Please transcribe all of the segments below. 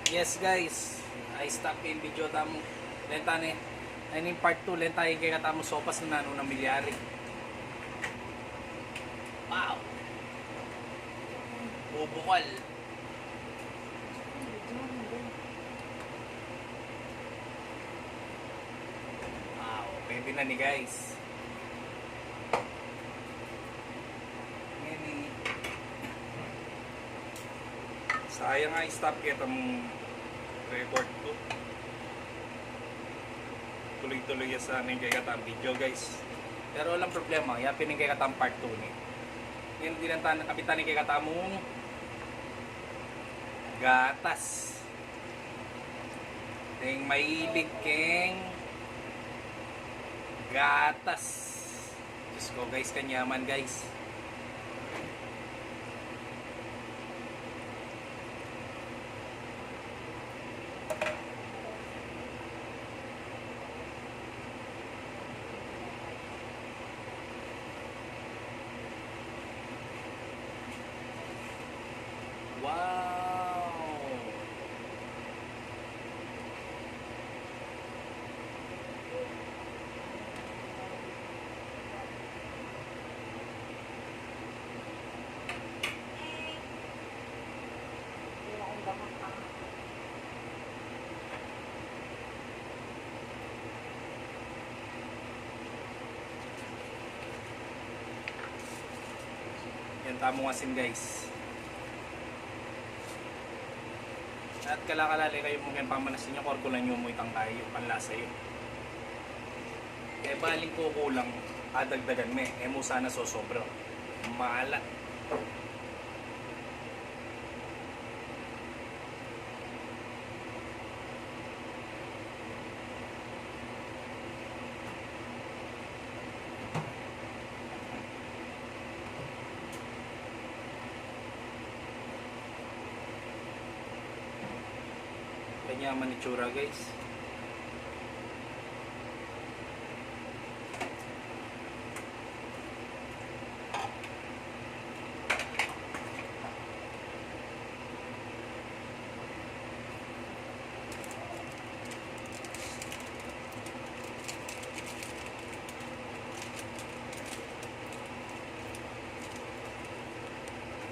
Yes guys, I stop in video tamo. Lenta ni. Ini part 2 lenta yung kaya tamo sopas na nano na milyari. Wow. Bubukal. Wow, pwede na ni guys. Sayang nga i-stop kita mong record ko. Tuloy-tuloy sa amin kay katang video guys. Pero walang problema, yapin kay katang part 2 ni. Ngayon dinantan kapitan ni kay katamong gatas. Ting mailig keng gatas. Diyos ko guys, kanyaman guys. Wow! Yan tamong asin guys. At kalakalali kayo mungkin pamanasin nyo, korkulan nyo mo itang kayo, panlasa yun. Kaya baling ko kulang, adagdagan me, mo sana sosobra. Maala. Kanyaman itsura guys.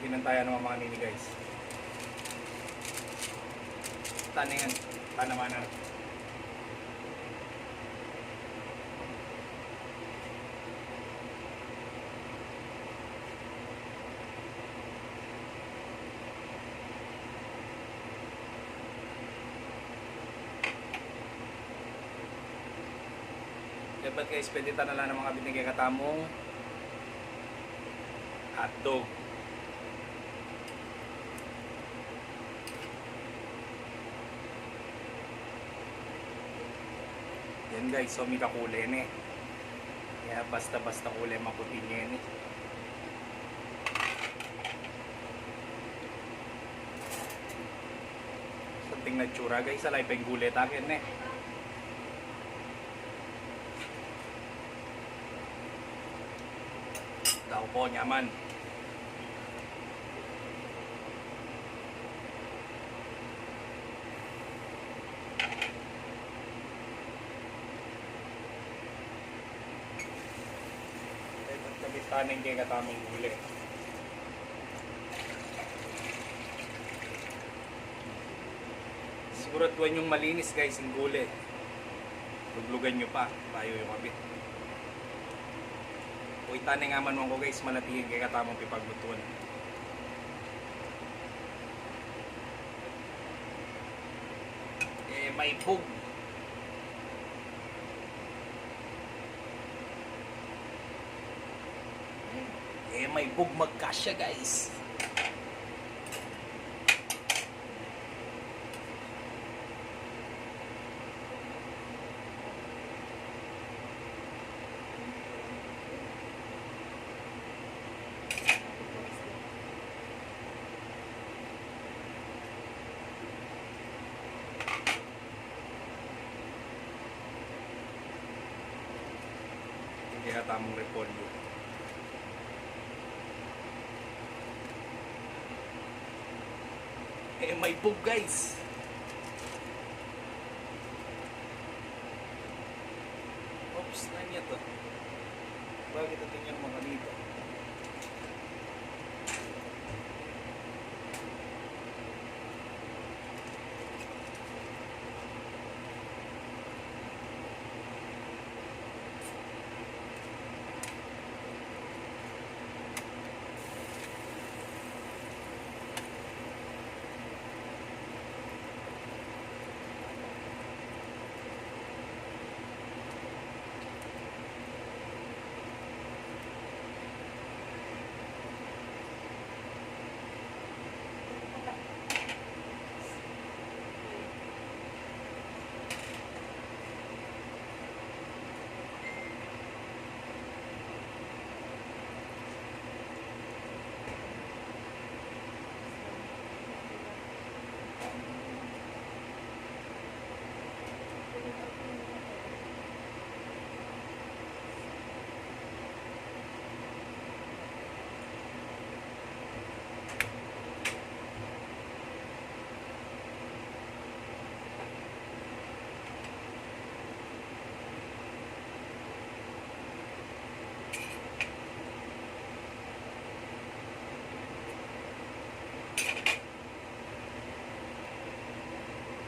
Ginantayan naman mga nini guys. Taningan, tanamanan. Dapat guys, pwede na lang ng mga binigay katamong hotdog. Yan guys, so may kakulay na eh. Kaya basta-basta kulay maputi niya yan eh. Something na tsura guys, alay pa yung gulay takin eh. Daw po, nyaman. Taning kay kataming gulay. Siguraduhan yung malinis guys yung gulay. Luglugan nyo pa, tayo yung kabit. Uy, taning aman mo ko guys, manatihin kay katamang pipaglutuan. May bug. May bug magkasya guys. Hindi ka tamang repolyo. May bug guys. Bakit tingin mo ka dito?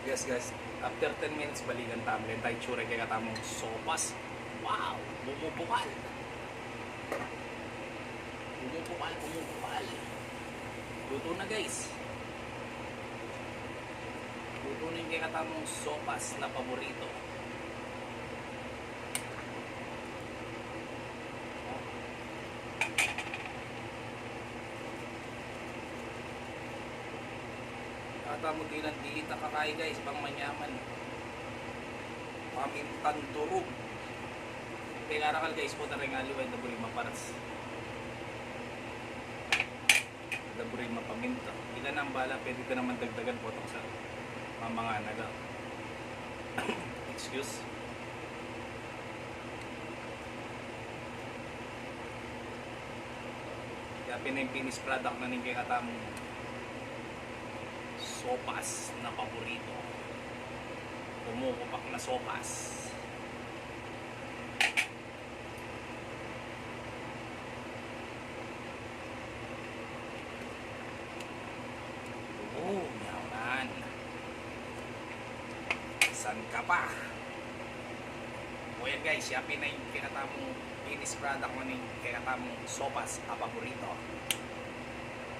Yes guys, after 10 minutes balikan tayo. Tayo tsura kaya katamong sopas. Wow! Bumubukal! Bumubukal, bumubukal. Luto na guys. Luto na yung kaya katamong sopas na paborito. Katamo din ang dita kakay guys, pang manyaman. Pamintang durog. Kaya ngarakal guys po na rin aliway na buring maparas. Na buring mapaminta. Ilan ang bala, pwede ka naman dagdagan po itong sa mga naga. Excuse. Kaya pinag-finish product na rin kaya katamong sopas na paborito. Kumukupak na sopas. Oh, yaman. San ka pa? O yan guys, yapin na yung kinatamong finished product mo ni kinatamong sopas na paborito.